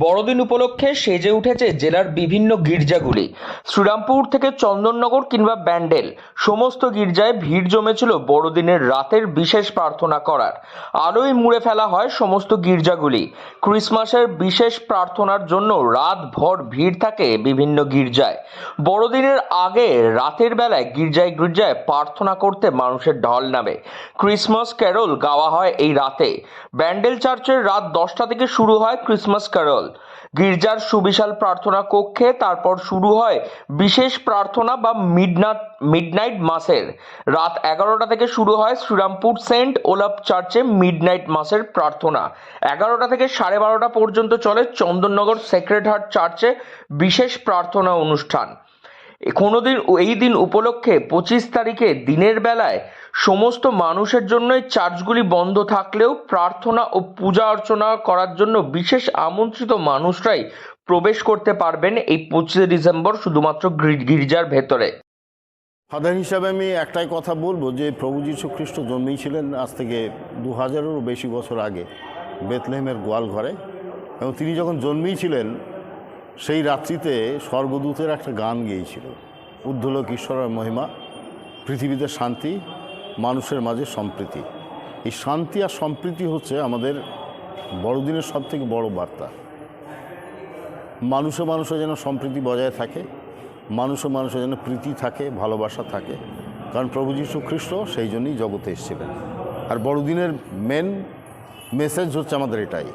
বড়দিন উপলক্ষে সেজে উঠেছে জেলার বিভিন্ন গির্জাগুলি। শ্রীরামপুর থেকে চন্দননগর কিংবা ব্যান্ডেল, সমস্ত গির্জায় ভিড় জমেছিল বড়দিনের রাতের বিশেষ প্রার্থনা করার। আলোয় মুড়ে ফেলা হয় সমস্ত গির্জাগুলি। ক্রিসমাসের বিশেষ প্রার্থনার জন্য রাতভর ভিড় থাকে বিভিন্ন গির্জায়। বড়দিনের আগে রাতের বেলায় গির্জায় গির্জায় প্রার্থনা করতে মানুষের ঢল নামে। ক্রিসমাস ক্যারল গাওয়া হয় এই রাতে। ব্যান্ডেল চার্চের রাত 10টা থেকে শুরু হয় ক্রিসমাস ক্যারল। গির্জার সুবিশাল প্রার্থনা কক্ষে তারপর শুরু হয় বিশেষ প্রার্থনা বা মিডনাইট মাসের। রাত 11টা থেকে শুরু হয় শ্রীরামপুর সেন্ট ওলাফ চার্চে মিডনাইট মাসের প্রার্থনা। 11টা থেকে 12:30 পর্যন্ত চলে চন্দননগর সেক্রেড হার্ট চার্চে বিশেষ প্রার্থনা অনুষ্ঠান। এই দিন উপলক্ষে 25 তারিখে দিনের বেলায় সমস্ত মানুষের জন্যই চার্চগুলি বন্ধ থাকলেও প্রার্থনা ও পূজা অর্চনা করার জন্য বিশেষ আমন্ত্রিত মানুষরাই প্রবেশ করতে পারবেন এই 25 ডিসেম্বর শুধুমাত্র গির্জার ভেতরে। ফাদার হিসাবে আমি একটাই কথা বলবো যে প্রভু যীশু খ্রিস্ট জন্মেছিলেন আজ থেকে 2000-এরও বেশি বছর আগে বেথলেহেমের গোয়াল ঘরে, এবং তিনি যখন জন্মেছিলেন সেই রাত্রিতে স্বর্গদূতের একটা গান গেয়েছিল, ঊর্ধ্বলোক ঈশ্বরের মহিমা, পৃথিবীতে শান্তি, মানুষের মাঝে সম্প্রীতি। এই শান্তি আর সম্প্রীতি হচ্ছে আমাদের বড়দিনের সবথেকে বড় বার্তা। মানুষে মানুষে যেন সম্প্রীতি বজায় থাকে, মানুষে মানুষে যেন প্রীতি থাকে, ভালোবাসা থাকে, কারণ প্রভু যীশু খ্রিস্ট সেই জন্যই জগতে এসেছিলেন। আর বড়দিনের মেন মেসেজ হচ্ছে আমাদের এটাই।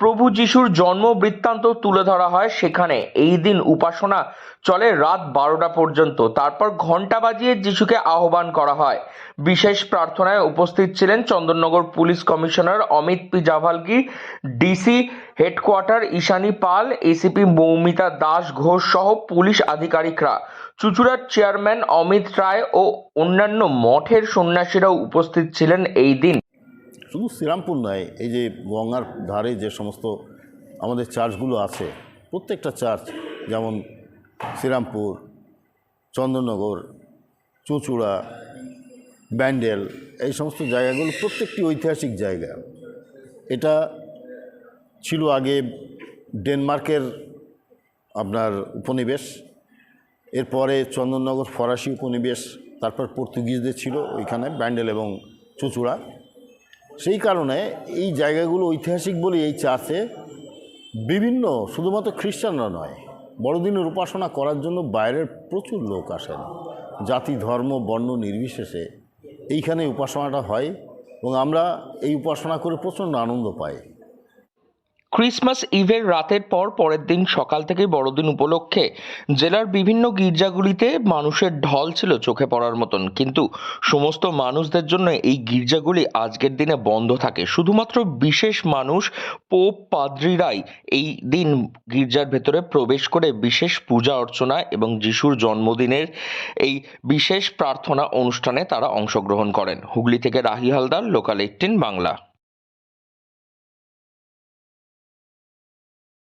প্রভু যিশুর জন্ম বৃত্তান্ত তুলে ধরা হয় সেখানে। এই দিন উপাসনা চলে রাত 12টা পর্যন্ত। তারপর ঘণ্টা বাজিয়ে যিশুকে আহ্বান করা হয়। বিশেষ প্রার্থনায় উপস্থিত ছিলেন Chandannagar police commissioner Amit P Javalki, DC headquarter Ishani Pal, ACP Moumita Das Ghosh সহ পুলিশ আধিকারিকরা। চুঁচুড়ার চেয়ারম্যান অমিত রায় ও অন্যান্য মঠের সন্ন্যাসীরাও উপস্থিত ছিলেন এই দিন। শুধু শ্রীরামপুর নয়, এই যে গঙ্গার ধারে যে সমস্ত আমাদের চার্চগুলো আছে, প্রত্যেকটা চার্চ, যেমন শ্রীরামপুর, চন্দননগর, চুঁচুড়া, ব্যান্ডেল, এই সমস্ত জায়গাগুলো প্রত্যেকটি ঐতিহাসিক জায়গা। এটা ছিল আগে ডেনমার্কের আপনার উপনিবেশ, এরপরে চন্দননগর ফরাসি উপনিবেশ, তারপর পর্তুগিজদের ছিল ওইখানে ব্যান্ডেল এবং চুঁচুড়া। সেই কারণে এই জায়গাগুলো ঐতিহাসিক বলে এই চার্চে বিভিন্ন, শুধুমাত্র খ্রিস্টানরা নয়, বড়দিনের উপাসনা করার জন্য বাইরের প্রচুর লোক আসেন, জাতি ধর্ম বর্ণ নির্বিশেষে এইখানে উপাসনাটা হয়, এবং আমরা এই উপাসনা করে প্রচণ্ড আনন্দ পাই। ক্রিসমাস ইভের রাতের পর পরের দিন সকাল থেকে বড়দিন উপলক্ষে জেলার বিভিন্ন গির্জাগুলিতে মানুষের ঢল ছিল চোখে পড়ার মতন। কিন্তু সমস্ত মানুষদের জন্য এই গির্জাগুলি আজকের দিনে বন্ধ থাকে। শুধুমাত্র বিশেষ মানুষ, পোপ, পাদ্রীরাই এই দিন গির্জার ভেতরে প্রবেশ করে বিশেষ পূজা অর্চনা এবং যিশুর জন্মদিনের এই বিশেষ প্রার্থনা অনুষ্ঠানে তারা অংশগ্রহণ করেন। হুগলি থেকে রাহি হালদার, লোকাল 18 বাংলা।